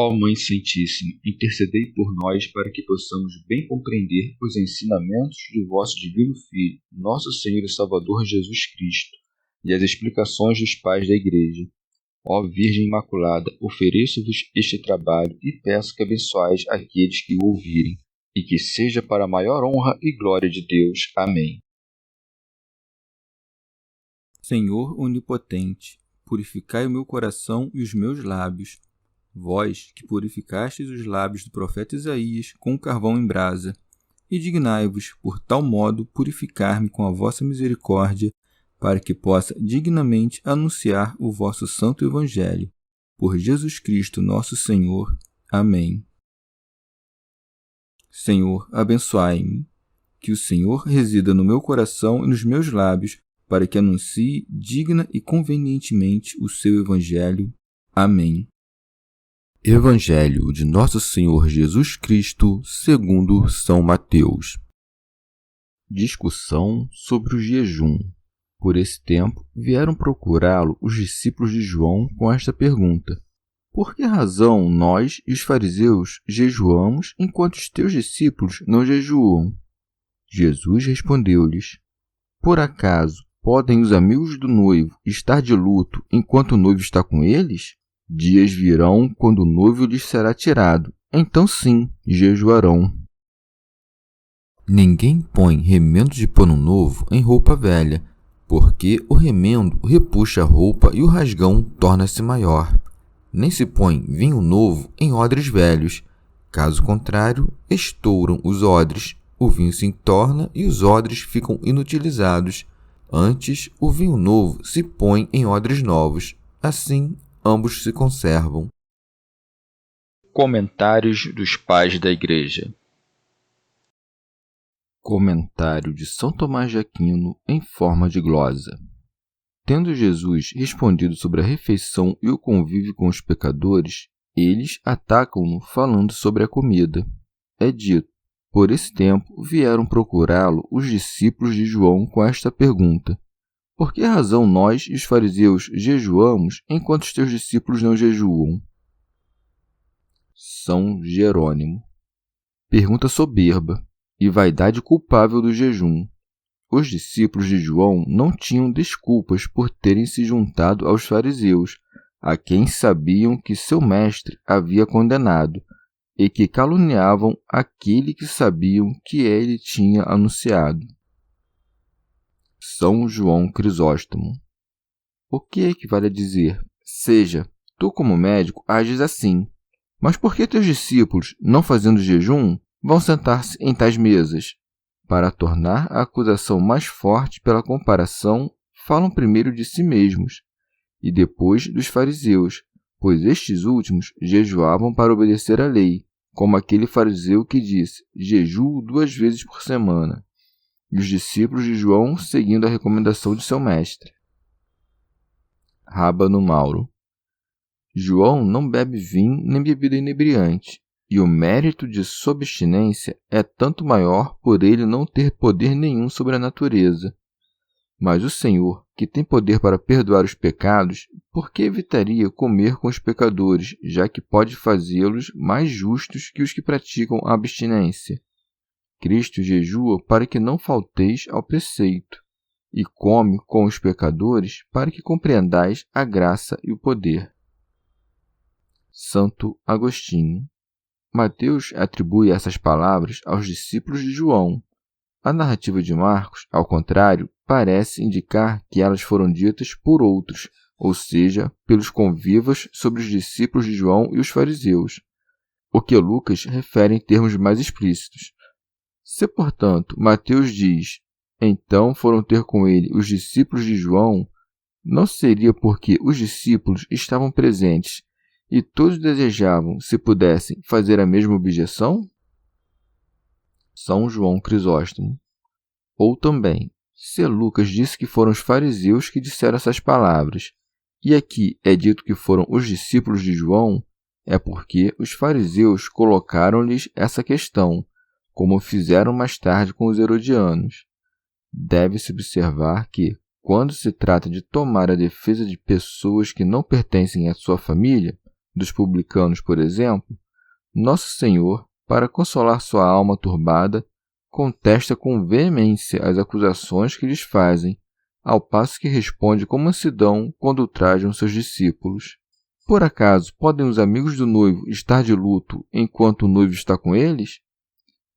Ó Mãe Santíssima, intercedei por nós para que possamos bem compreender os ensinamentos de vosso Divino Filho, nosso Senhor e Salvador Jesus Cristo, e as explicações dos pais da Igreja. Ó Virgem Imaculada, ofereço-vos este trabalho e peço que abençoeis aqueles que o ouvirem, e que seja para a maior honra e glória de Deus. Amém. Senhor onipotente, purificai o meu coração e os meus lábios. Vós, que purificastes os lábios do profeta Isaías com o carvão em brasa, e dignai-vos, por tal modo, purificar-me com a vossa misericórdia, para que possa dignamente anunciar o vosso santo Evangelho. Por Jesus Cristo, nosso Senhor. Amém. Senhor, abençoai-me. Que o Senhor resida no meu coração e nos meus lábios, para que anuncie digna e convenientemente o seu Evangelho. Amém. Evangelho de Nosso Senhor Jesus Cristo, segundo São Mateus. Discussão sobre o jejum. Por esse tempo, vieram procurá-lo os discípulos de João com esta pergunta: por que razão nós e os fariseus jejuamos enquanto os teus discípulos não jejuam? Jesus respondeu-lhes: por acaso podem os amigos do noivo estar de luto enquanto o noivo está com eles? Dias virão quando o noivo lhes será tirado, então sim jejuarão. Ninguém põe remendo de pano novo em roupa velha, porque o remendo repuxa a roupa e o rasgão torna-se maior. Nem se põe vinho novo em odres velhos, caso contrário, estouram os odres, o vinho se entorna e os odres ficam inutilizados. Antes, o vinho novo se põe em odres novos, assim ambos se conservam. Comentários dos Pais da Igreja. Comentário de São Tomás de Aquino em forma de glosa. Tendo Jesus respondido sobre a refeição e o convívio com os pecadores, eles atacam-no falando sobre a comida. É dito: por esse tempo vieram procurá-lo os discípulos de João com esta pergunta: por que razão nós e os fariseus jejuamos enquanto os teus discípulos não jejuam? São Jerônimo. Pergunta soberba e vaidade culpável do jejum. Os discípulos de João não tinham desculpas por terem se juntado aos fariseus, a quem sabiam que seu mestre havia condenado, e que caluniavam aquele que sabiam que ele tinha anunciado. São João Crisóstomo. O que equivale a dizer: seja, tu como médico ages assim, mas por que teus discípulos, não fazendo jejum, vão sentar-se em tais mesas? Para tornar a acusação mais forte pela comparação, falam primeiro de si mesmos, e depois dos fariseus, pois estes últimos jejuavam para obedecer à lei, como aquele fariseu que disse: jejuo 2 vezes por semana. E os discípulos de João seguindo a recomendação de seu mestre. Rábano Mauro. João não bebe vinho nem bebida inebriante, e o mérito de sua abstinência é tanto maior por ele não ter poder nenhum sobre a natureza. Mas o Senhor, que tem poder para perdoar os pecados, por que evitaria comer com os pecadores, já que pode fazê-los mais justos que os que praticam a abstinência? Cristo jejua para que não falteis ao preceito, e come com os pecadores para que compreendais a graça e o poder. Santo Agostinho. Mateus atribui essas palavras aos discípulos de João. A narrativa de Marcos, ao contrário, parece indicar que elas foram ditas por outros, ou seja, pelos convivas sobre os discípulos de João e os fariseus, o que Lucas refere em termos mais explícitos. Se, portanto, Mateus diz: então foram ter com ele os discípulos de João, não seria porque os discípulos estavam presentes e todos desejavam, se pudessem, fazer a mesma objeção? São João Crisóstomo. Ou também, se Lucas disse que foram os fariseus que disseram essas palavras, e aqui é dito que foram os discípulos de João, é porque os fariseus colocaram-lhes essa questão, como fizeram mais tarde com os herodianos. Deve-se observar que, quando se trata de tomar a defesa de pessoas que não pertencem à sua família, dos publicanos, por exemplo, Nosso Senhor, para consolar sua alma turbada, contesta com veemência as acusações que lhes fazem, ao passo que responde com mansidão quando ultrajam seus discípulos. Por acaso podem os amigos do noivo estar de luto enquanto o noivo está com eles?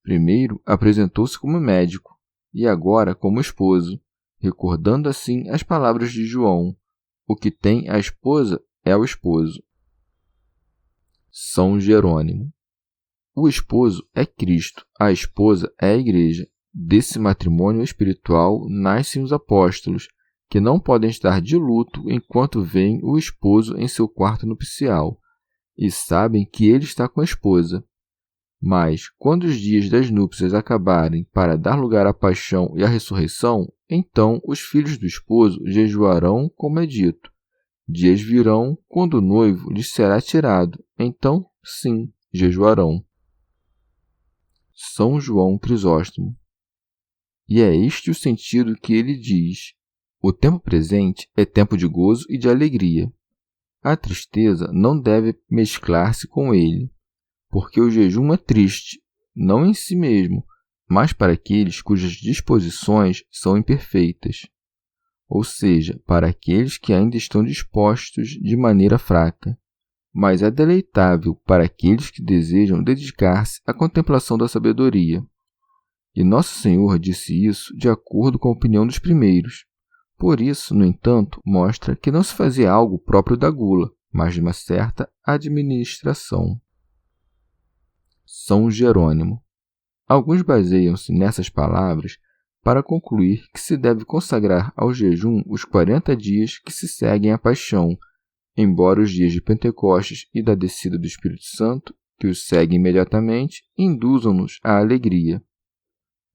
Primeiro apresentou-se como médico e agora como esposo, recordando assim as palavras de João: o que tem a esposa é o esposo. São Jerônimo. O esposo é Cristo, a esposa é a Igreja. Desse matrimônio espiritual nascem os apóstolos, que não podem estar de luto enquanto veem o esposo em seu quarto nupcial, e sabem que ele está com a esposa. Mas, quando os dias das núpcias acabarem para dar lugar à paixão e à ressurreição, então os filhos do esposo jejuarão, como é dito. Dias virão quando o noivo lhes será tirado, então, sim, jejuarão. São João Crisóstomo. E é este o sentido que ele diz: o tempo presente é tempo de gozo e de alegria. A tristeza não deve mesclar-se com ele, porque o jejum é triste, não em si mesmo, mas para aqueles cujas disposições são imperfeitas, ou seja, para aqueles que ainda estão dispostos de maneira fraca. Mas é deleitável para aqueles que desejam dedicar-se à contemplação da sabedoria. E Nosso Senhor disse isso de acordo com a opinião dos primeiros. Por isso, no entanto, mostra que não se fazia algo próprio da gula, mas de uma certa administração. São Jerônimo. Alguns baseiam-se nessas palavras para concluir que se deve consagrar ao jejum os 40 dias que se seguem à paixão, embora os dias de Pentecostes e da descida do Espírito Santo, que os seguem imediatamente, induzam-nos à alegria.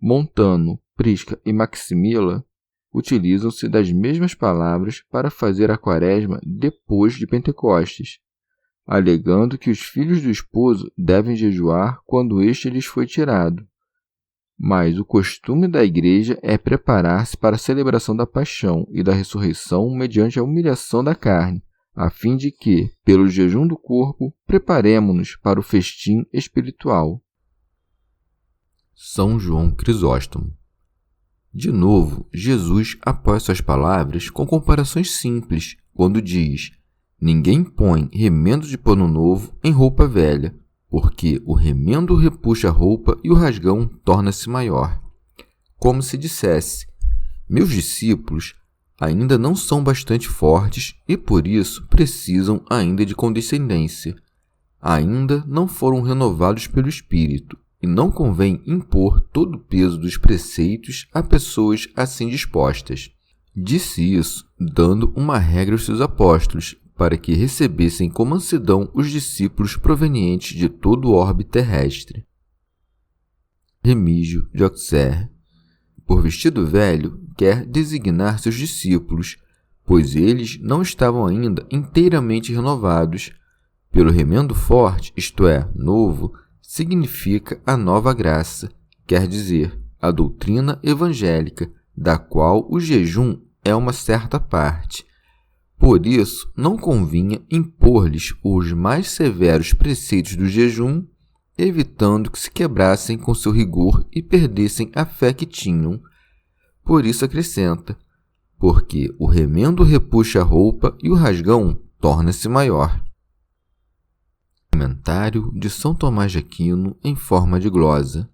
Montano, Prisca e Maximila utilizam-se das mesmas palavras para fazer a quaresma depois de Pentecostes, alegando que os filhos do esposo devem jejuar quando este lhes foi tirado. Mas o costume da Igreja é preparar-se para a celebração da paixão e da ressurreição mediante a humilhação da carne, a fim de que, pelo jejum do corpo, preparemo-nos para o festim espiritual. São João Crisóstomo. De novo, Jesus apoia suas palavras com comparações simples, quando diz: ninguém põe remendo de pano novo em roupa velha, porque o remendo repuxa a roupa e o rasgão torna-se maior. Como se dissesse: meus discípulos ainda não são bastante fortes e por isso precisam ainda de condescendência. Ainda não foram renovados pelo Espírito, e não convém impor todo o peso dos preceitos a pessoas assim dispostas. Disse isso, dando uma regra aos seus apóstolos, para que recebessem com mansidão os discípulos provenientes de todo o orbe terrestre. Remígio de Auxerre. Por vestido velho, quer designar seus discípulos, pois eles não estavam ainda inteiramente renovados. Pelo remendo forte, isto é, novo, significa a nova graça, quer dizer, a doutrina evangélica, da qual o jejum é uma certa parte. Por isso, não convinha impor-lhes os mais severos preceitos do jejum, evitando que se quebrassem com seu rigor e perdessem a fé que tinham. Por isso acrescenta: porque o remendo repuxa a roupa e o rasgão torna-se maior. Comentário de São Tomás de Aquino em forma de glosa.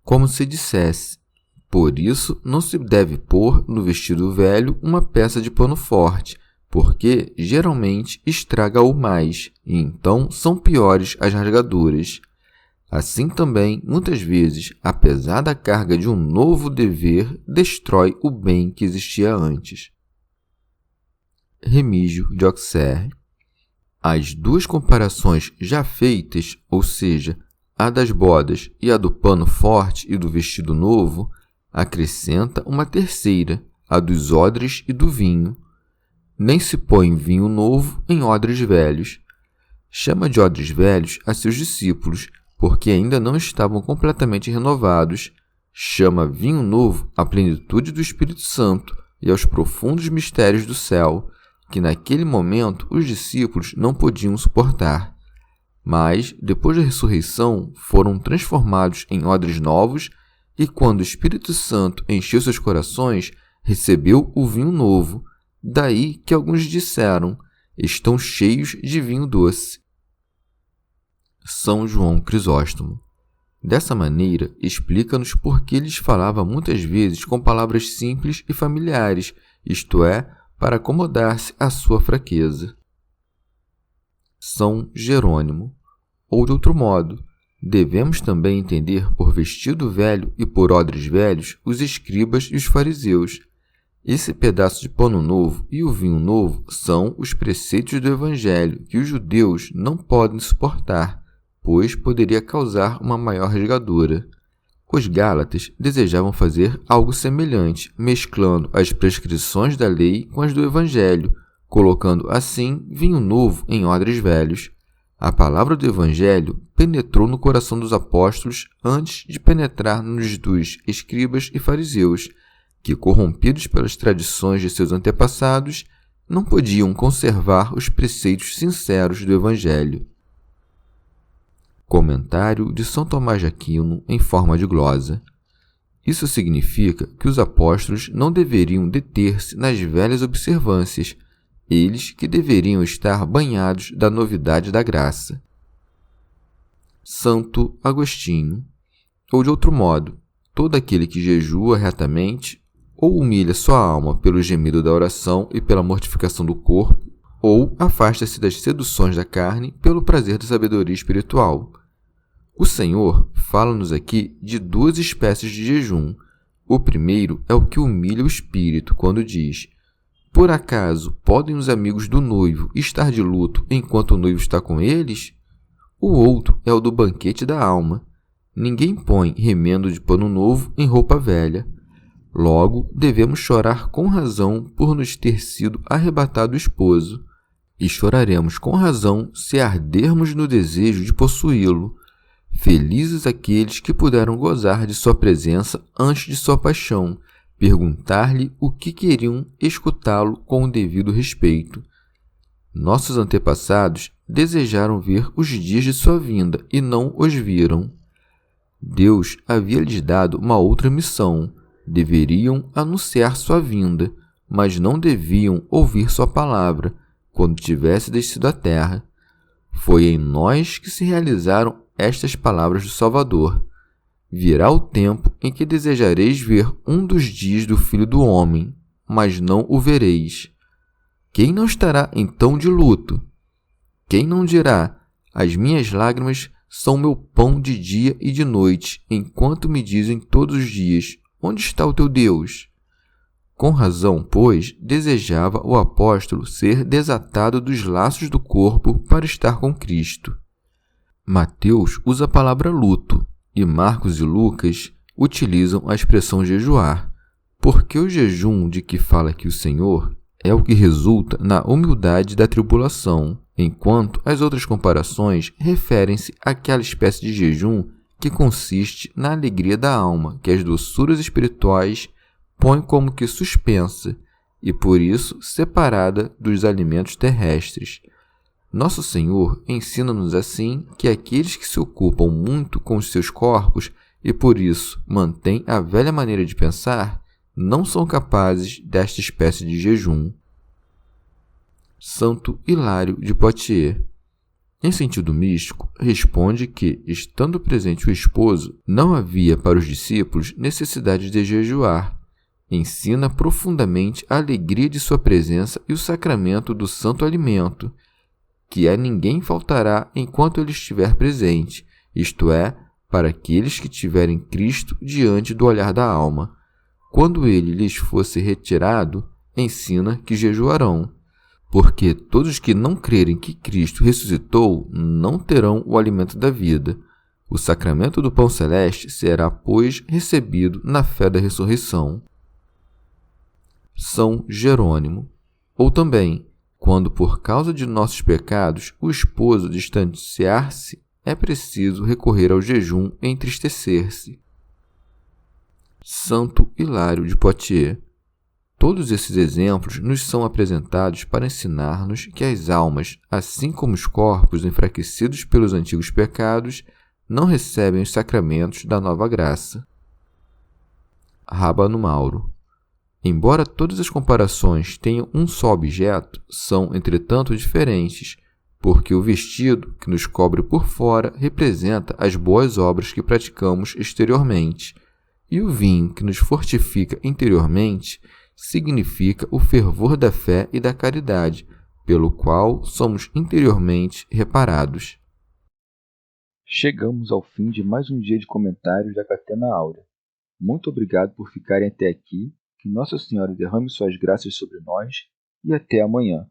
Como se dissesse: por isso não se deve pôr no vestido velho uma peça de pano forte, porque geralmente estraga-o mais, e então são piores as rasgaduras. Assim também, muitas vezes, a pesada carga de um novo dever destrói o bem que existia antes. Remígio de Auxerre. As duas comparações já feitas, ou seja, a das bodas e a do pano forte e do vestido novo, acrescenta uma terceira, a dos odres e do vinho. Nem se põe vinho novo em odres velhos. Chama de odres velhos a seus discípulos, porque ainda não estavam completamente renovados. Chama vinho novo à plenitude do Espírito Santo e aos profundos mistérios do céu, que naquele momento os discípulos não podiam suportar. Mas, depois da ressurreição, foram transformados em odres novos e, quando o Espírito Santo encheu seus corações, recebeu o vinho novo. Daí que alguns disseram: estão cheios de vinho doce. São João Crisóstomo. Dessa maneira, explica-nos por que lhes falava muitas vezes com palavras simples e familiares, isto é, para acomodar-se à sua fraqueza. São Jerônimo. Ou de outro modo, devemos também entender por vestido velho e por odres velhos os escribas e os fariseus. Esse pedaço de pano novo e o vinho novo são os preceitos do Evangelho que os judeus não podem suportar, pois poderia causar uma maior rasgadura. Os Gálatas desejavam fazer algo semelhante, mesclando as prescrições da lei com as do Evangelho, colocando assim vinho novo em odres velhos. A palavra do Evangelho penetrou no coração dos apóstolos antes de penetrar nos dos escribas e fariseus, que, corrompidos pelas tradições de seus antepassados, não podiam conservar os preceitos sinceros do Evangelho. Comentário de São Tomás de Aquino em forma de glosa. Isso significa que os apóstolos não deveriam deter-se nas velhas observâncias, eles que deveriam estar banhados da novidade da graça. Santo Agostinho. Ou de outro modo, todo aquele que jejua retamente ou humilha sua alma pelo gemido da oração e pela mortificação do corpo, ou afasta-se das seduções da carne pelo prazer da sabedoria espiritual. O Senhor fala-nos aqui de duas espécies de jejum. O primeiro é o que humilha o espírito, quando diz: por acaso podem os amigos do noivo estar de luto enquanto o noivo está com eles? O outro é o do banquete da alma. Ninguém põe remendo de pano novo em roupa velha. Logo, devemos chorar com razão por nos ter sido arrebatado o esposo, e choraremos com razão se ardermos no desejo de possuí-lo. Felizes aqueles que puderam gozar de sua presença antes de sua paixão, perguntar-lhe o que queriam, escutá-lo com o devido respeito. Nossos antepassados desejaram ver os dias de sua vinda e não os viram. Deus havia lhes dado uma outra missão. Deveriam anunciar sua vinda, mas não deviam ouvir sua palavra quando tivesse descido à terra. Foi em nós que se realizaram estas palavras do Salvador: virá o tempo em que desejareis ver um dos dias do Filho do Homem, mas não o vereis. Quem não estará então de luto? Quem não dirá: as minhas lágrimas são meu pão de dia e de noite, enquanto me dizem todos os dias: onde está o teu Deus? Com razão, pois, desejava o apóstolo ser desatado dos laços do corpo para estar com Cristo. Mateus usa a palavra luto, e Marcos e Lucas utilizam a expressão jejuar, porque o jejum de que fala aqui o Senhor é o que resulta na humildade da tribulação, enquanto as outras comparações referem-se àquela espécie de jejum que consiste na alegria da alma, que as doçuras espirituais põem como que suspensa e, por isso, separada dos alimentos terrestres. Nosso Senhor ensina-nos assim que aqueles que se ocupam muito com os seus corpos e, por isso, mantêm a velha maneira de pensar, não são capazes desta espécie de jejum. Santo Hilário de Poitiers. Em sentido místico, responde que, estando presente o esposo, não havia para os discípulos necessidade de jejuar. Ensina profundamente a alegria de sua presença e o sacramento do santo alimento, que a ninguém faltará enquanto ele estiver presente, isto é, para aqueles que tiverem Cristo diante do olhar da alma. Quando ele lhes fosse retirado, ensina que jejuarão, porque todos os que não crerem que Cristo ressuscitou não terão o alimento da vida. O sacramento do pão celeste será, pois, recebido na fé da ressurreição. São Jerônimo. Ou também, quando por causa de nossos pecados o esposo distanciar-se, é preciso recorrer ao jejum e entristecer-se. Santo Hilário de Poitiers. Todos esses exemplos nos são apresentados para ensinar-nos que as almas, assim como os corpos enfraquecidos pelos antigos pecados, não recebem os sacramentos da nova graça. Rábano Mauro. Embora todas as comparações tenham um só objeto, são, entretanto, diferentes, porque o vestido que nos cobre por fora representa as boas obras que praticamos exteriormente, e o vinho que nos fortifica interiormente significa o fervor da fé e da caridade, pelo qual somos interiormente reparados. Chegamos ao fim de mais um dia de comentários da Catena Áurea. Muito obrigado por ficarem até aqui, que Nossa Senhora derrame suas graças sobre nós e até amanhã.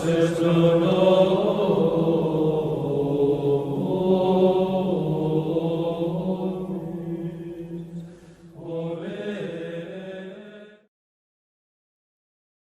Jesus,